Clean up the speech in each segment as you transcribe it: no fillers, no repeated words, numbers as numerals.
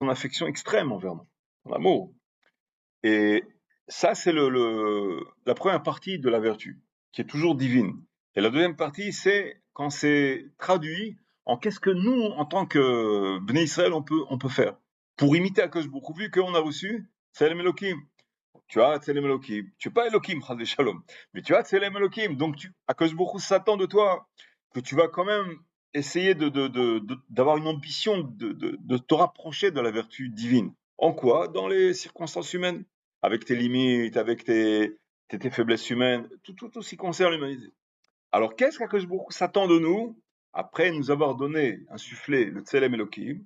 son affection extrême envers nous, son amour. Et ça, c'est la première partie de la vertu, qui est toujours divine. Et la deuxième partie, c'est quand c'est traduit en qu'est-ce que nous, en tant que Bnei Israël, on peut faire pour imiter Akadosh Baruch Hu, vu qu'on a reçu Tselem Elohim. Tu as Tselem Elohim. Tu n'es pas Elohim, Chas Shalom, mais tu as Tselem Elohim. Donc, Akadosh Baruch Hu s'attend de toi que tu vas quand même essayer d'avoir une ambition de te rapprocher de la vertu divine. En quoi? Dans les circonstances humaines, avec tes limites, avec tes faiblesses humaines, tout ce qui concerne l'humanité. Alors, qu'est-ce qu'Akadosh Baruch Hu s'attend de nous après nous avoir donné, insufflé le Tselem Elohim,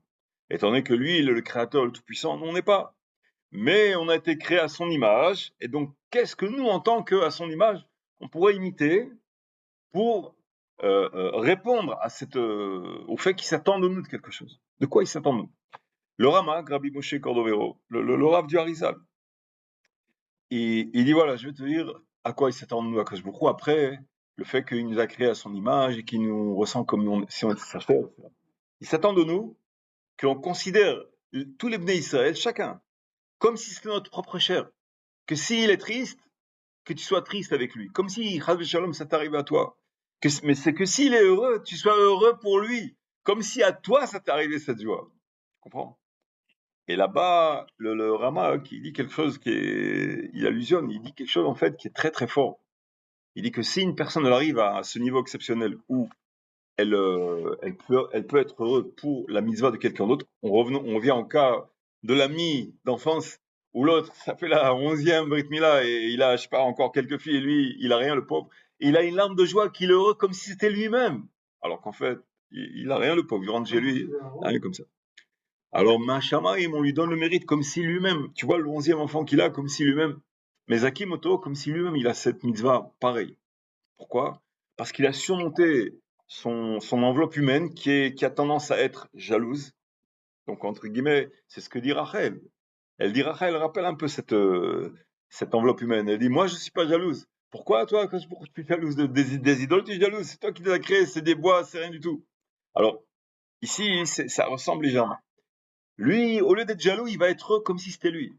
étant donné que lui, il est le créateur, le tout-puissant, nous on n'est pas. Mais on a été créé à son image, et donc qu'est-ce que nous, en tant qu'à son image, on pourrait imiter pour répondre à au fait qu'il s'attend de nous de quelque chose. De quoi il s'attend de nous? Le Ramak, Rabbi Moshe Cordovero, le Rav du Harizal, il dit voilà, je vais te dire à quoi il s'attend de nous, à Akadosh Baruch Hu, après le fait qu'il nous a créé à son image et qu'il nous ressent comme si on était sa chair, etc. Il s'attend de nous qu'on considère tous les Bnei Israël, chacun, comme si c'était notre propre chair. Que s'il est triste, que tu sois triste avec lui. Comme si, Chas Shalom, ça t'arrive à toi. Mais c'est que s'il est heureux, tu sois heureux pour lui. Comme si à toi, ça t'est arrivé cette joie. Tu comprends? Et là-bas, le Rama, qui dit quelque chose il allusionne, il dit quelque chose en fait qui est très très fort. Il dit que si une personne elle arrive à ce niveau exceptionnel où elle peut être heureuse pour la mitzvah de quelqu'un d'autre, on revient au cas de l'ami d'enfance où l'autre, ça fait la 11e Brit Mila et il a, je sais pas, encore quelques filles et lui, il a rien, le pauvre. Et il a une larme de joie qu'il est heureux comme si c'était lui-même. Alors qu'en fait, il a rien, le pauvre. Il rentre chez lui, rien comme ça. Alors, Machamarim, on lui donne le mérite comme si lui-même, tu vois, le 11e enfant qu'il a, comme si lui-même, mais Zakimoto, comme si lui-même, il a cette mitzvah pareil. Pourquoi? Parce qu'il a surmonté son enveloppe humaine qui a tendance à être jalouse. Donc, entre guillemets, c'est ce que dit Rachel. Elle dit, Rachel rappelle un peu cette enveloppe humaine. Elle dit, moi, je ne suis pas jalouse. Pourquoi, toi, pourquoi tu es jalouse des idoles, tu es jalouse? C'est toi qui les as créées, c'est des bois, c'est rien du tout. Alors, ici, ça ressemble légèrement. Lui, au lieu d'être jaloux, il va être heureux comme si c'était lui.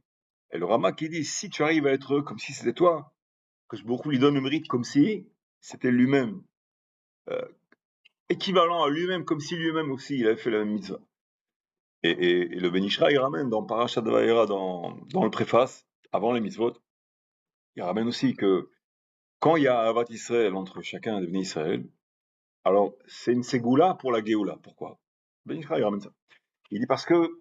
Et le Rama qui dit, si tu arrives à être heureux comme si c'était toi, que beaucoup lui donne le mérite comme si c'était lui-même, euh, équivalent à lui-même, comme si lui-même aussi il avait fait la même mitzvah. Et le Ben Ishra, il ramène dans Parashat Vayera, dans le préface, avant les mitzvot, il ramène aussi que quand il y a Avat Israël entre chacun des Bnei Israël, alors c'est une ségoula pour la Géoula. Pourquoi? Ben Ishra, il ramène ça. Il dit parce que